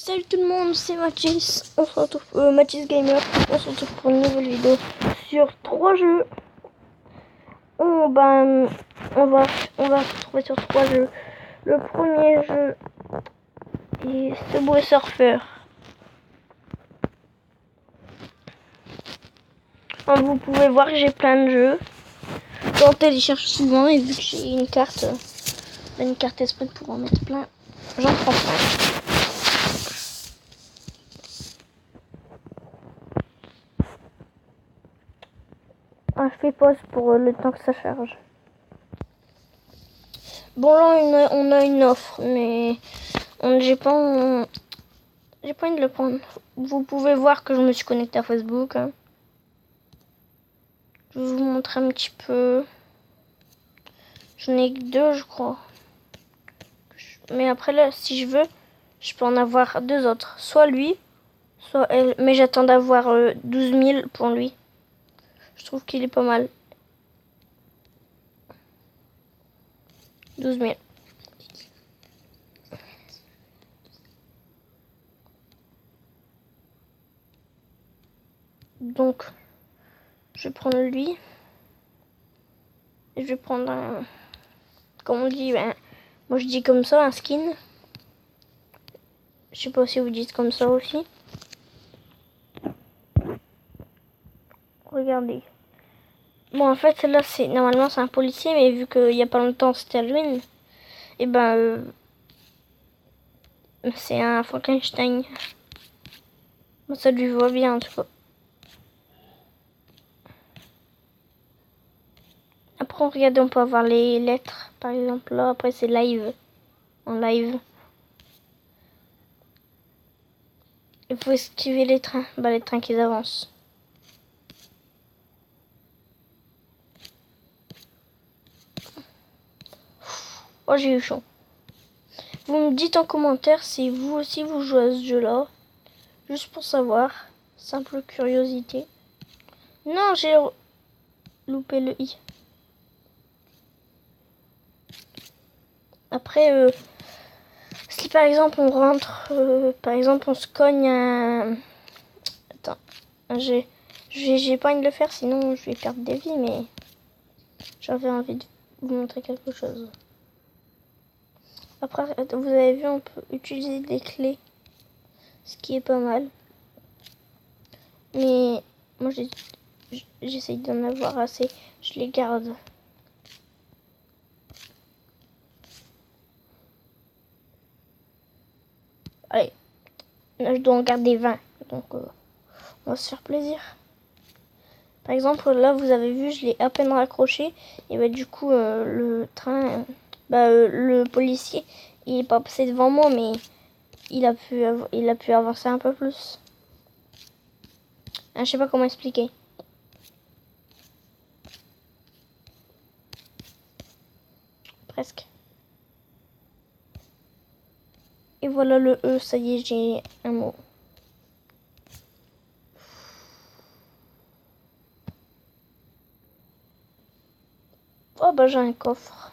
Salut tout le monde, c'est Mathis. On se retrouve, Mathis Gamer. On se retrouve pour une nouvelle vidéo sur 3 jeux. On va se retrouver sur 3 jeux. Le premier jeu est Subway Surfer. Comme vous pouvez voir, j'ai plein de jeux. J'en télécharge souvent et vu que j'ai une carte exprès pour en mettre plein, j'en prends plein. Je fais pause pour le temps que ça charge. Bon là on a une offre, mais j'ai pas envie de le prendre. Vous pouvez voir que je me suis connecté à Facebook. Je vais vous montrer un petit peu. J'en ai que 2 je crois. Mais après là si je veux, je peux en avoir 2 autres. Soit lui, soit elle. Mais j'attends d'avoir 12 000 pour lui. Je trouve qu'il est pas mal. 12 000. Donc, je vais prendre lui. Et je vais prendre un... Comme on dit, moi je dis comme ça, un skin. Je sais pas si vous dites comme ça aussi. Regardez. Bon, en fait, là, normalement, c'est un policier, mais vu qu'il y a pas longtemps, c'était Halloween, et c'est un Frankenstein. Bon, ça lui voit bien, en tout cas. Après, regardez, on peut avoir les lettres, par exemple, là. Après, c'est live. En live. Il faut esquiver les trains. Les trains qui avancent. Oh, j'ai eu chaud. Vous me dites en commentaire si vous aussi vous jouez à ce jeu-là. Juste pour savoir. Simple curiosité. Non, j'ai loupé le i. Après, si par exemple on rentre, par exemple on se cogne un... Attends, j'ai pas envie de le faire, sinon je vais perdre des vies, mais j'avais envie de vous montrer quelque chose. Après, vous avez vu, on peut utiliser des clés, ce qui est pas mal. Mais moi j'essaye d'en avoir assez, je les garde. Allez, là, je dois en garder 20, donc on va se faire plaisir. Par exemple, là, vous avez vu, je l'ai à peine raccroché. Et du coup, le train... le policier, il est pas passé devant moi, mais il a pu avancer un peu plus. Je sais pas comment expliquer. Presque. Et voilà le E, ça y est, j'ai un mot. Oh j'ai un coffre.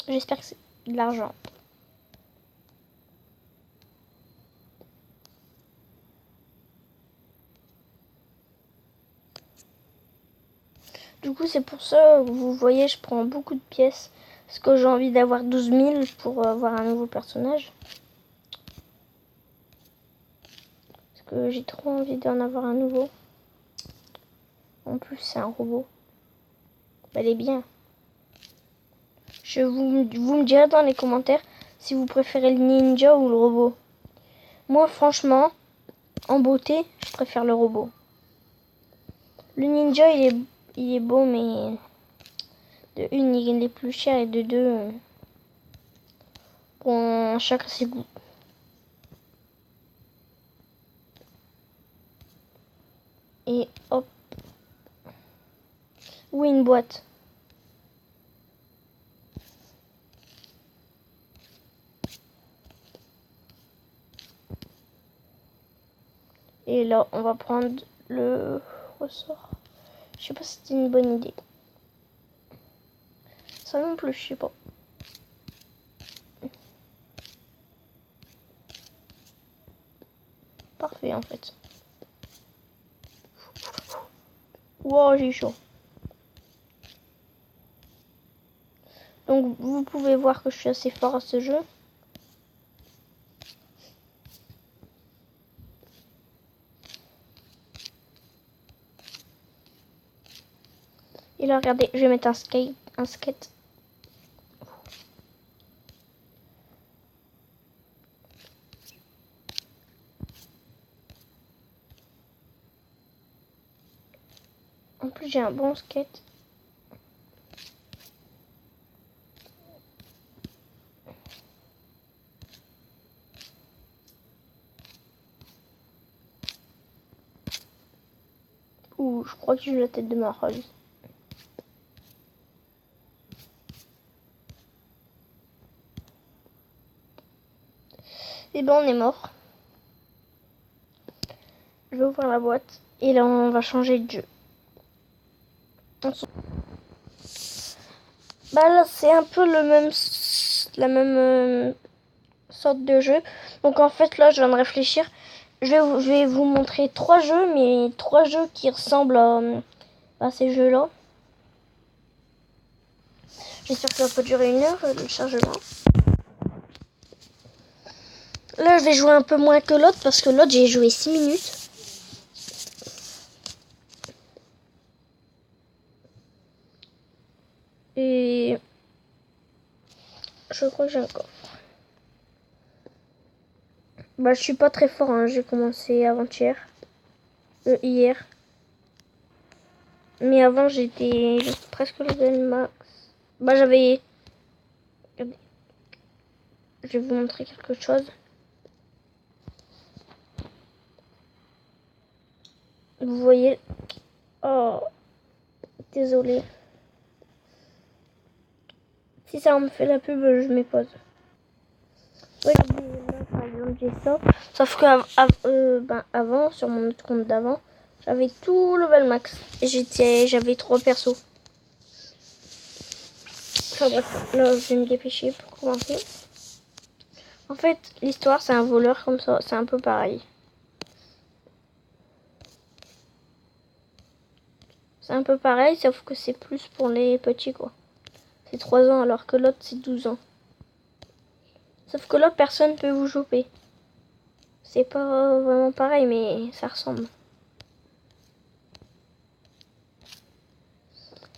J'espère que c'est de l'argent. Du coup, c'est pour ça, vous voyez, je prends beaucoup de pièces. Parce que j'ai envie d'avoir 12 000 pour avoir un nouveau personnage. Parce que j'ai trop envie d'en avoir un nouveau. En plus, c'est un robot. Elle est bien. Vous me direz dans les commentaires si vous préférez le ninja ou le robot. Moi, franchement, en beauté, je préfère le robot. Le ninja, il est beau, mais de une, il est plus cher et de deux, bon, chacun ses goûts. Et hop. Oui, une boîte. Et là, on va prendre le ressort. Je sais pas si c'était une bonne idée. Ça non plus, je sais pas. parfait en fait. Wow, j'ai eu chaud. Donc vous pouvez voir que je suis assez fort à ce jeu. Et là, regardez, je vais mettre un skate. En plus, j'ai un bon skate. Ouh, je crois que j'ai la tête de ma rose. Et ben, on est mort. Je vais ouvrir la boîte. Et là, on va changer de jeu. Bah là, c'est un peu la même sorte de jeu. Donc en fait, là, je viens de réfléchir. Je vais vous montrer 3 jeux, mais 3 jeux qui ressemblent à ces jeux-là. J'espère que ça va pas durer 1 heure, le chargement. Là, je vais jouer un peu moins que l'autre, parce que l'autre, j'ai joué 6 minutes. Et je crois que j'ai un coffre. Bah, je suis pas très fort, hein. J'ai commencé avant-hier. Hier. Mais avant, j'étais presque level max. Bah, j'avais... Regardez. Je vais vous montrer quelque chose. Vous voyez... Oh, désolé. Si ça me fait la pub, je mets pause. Regardez, là, par exemple, j'ai ça. Sauf que avant, sur mon autre compte d'avant, j'avais tout level max. Et j'avais 3 persos. Enfin bref, là, je vais me dépêcher pour commencer. En fait, l'histoire, c'est un voleur comme ça. C'est un peu pareil. C'est un peu pareil, sauf que c'est plus pour les petits, quoi. C'est 3 ans, alors que l'autre, c'est 12 ans. Sauf que là, personne peut vous choper. C'est pas vraiment pareil, mais ça ressemble.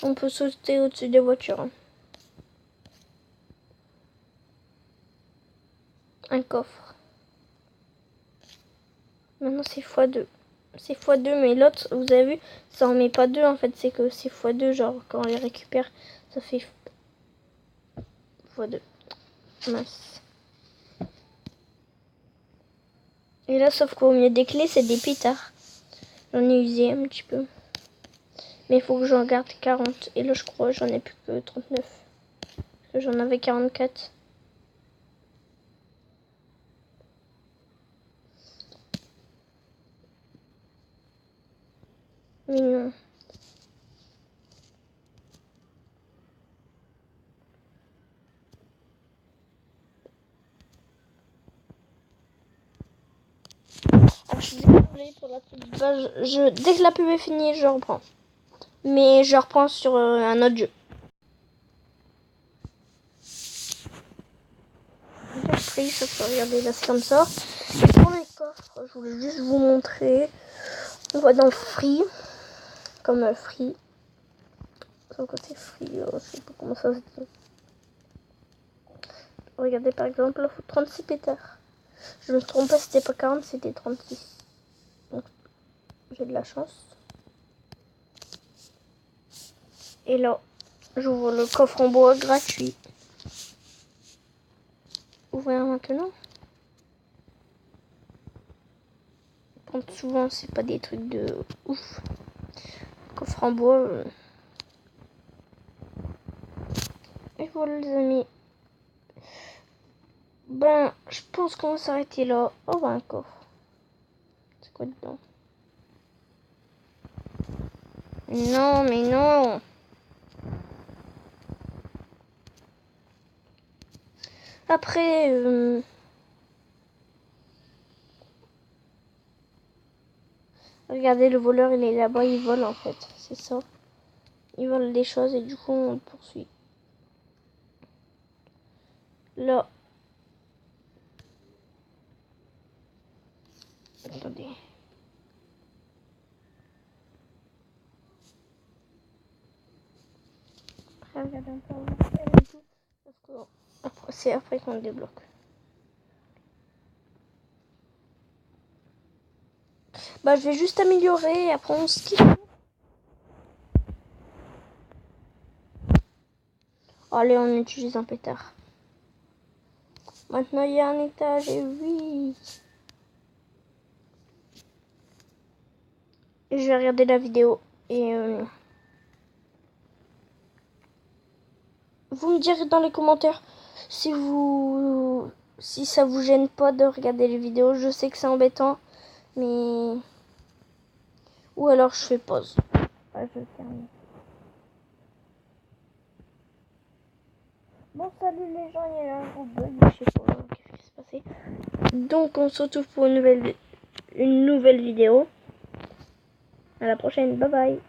On peut sauter au-dessus des voitures. Hein. Un coffre. Maintenant, c'est x2. C'est x2, mais l'autre, vous avez vu, ça en met pas 2, en fait. C'est que c'est x2, genre, quand on les récupère, ça fait x2. Mince. Et là, sauf qu'au milieu des clés, c'est des pétards. J'en ai usé un petit peu. Mais il faut que j'en garde 40. Et là, je crois que j'en ai plus que 39. Parce que j'en avais 44. Mignon. Alors, je suis désolée pour la pub. Bah, dès que la pub est finie, je reprends. Mais je reprends sur un autre jeu. J'ai pris, ça peut regarder là, c'est comme ça. Et pour les coffres, je voulais juste vous montrer. On va dans Free. Comme Free. Son côté Free, je sais pas comment ça se dit. Regardez par exemple, là, il faut 36 pétards. Je me suis trompée, c'était pas 40, c'était 36. Donc, j'ai de la chance. Et là, j'ouvre le coffre en bois gratuit. Ouvrir maintenant. Quand souvent, c'est pas des trucs de ouf. Coffre en bois. Et voilà les amis. Ben, je pense qu'on va s'arrêter là. Oh, ben, un coffre. C'est quoi dedans? Non, mais non. Après, Regardez, le voleur, il est là-bas, il vole en fait. C'est ça. Il vole des choses et du coup, on le poursuit. Là. Attendez. Après, regardez un peu avant et tout. Parce que c'est après qu'on le débloque. Bah, je vais juste améliorer et après on skip. Allez, on utilise un pétard. Maintenant, il y a un étage et oui. Et je vais regarder la vidéo et vous me direz dans les commentaires si ça vous gêne pas de regarder les vidéos. Je sais que c'est embêtant, mais ou alors je fais pause. Ouais, je termine. Bon, salut les gens, il y a un gros bug, je sais pas qu'est-ce qui s'est passé. Donc on se retrouve pour une nouvelle vidéo. À la prochaine, bye bye.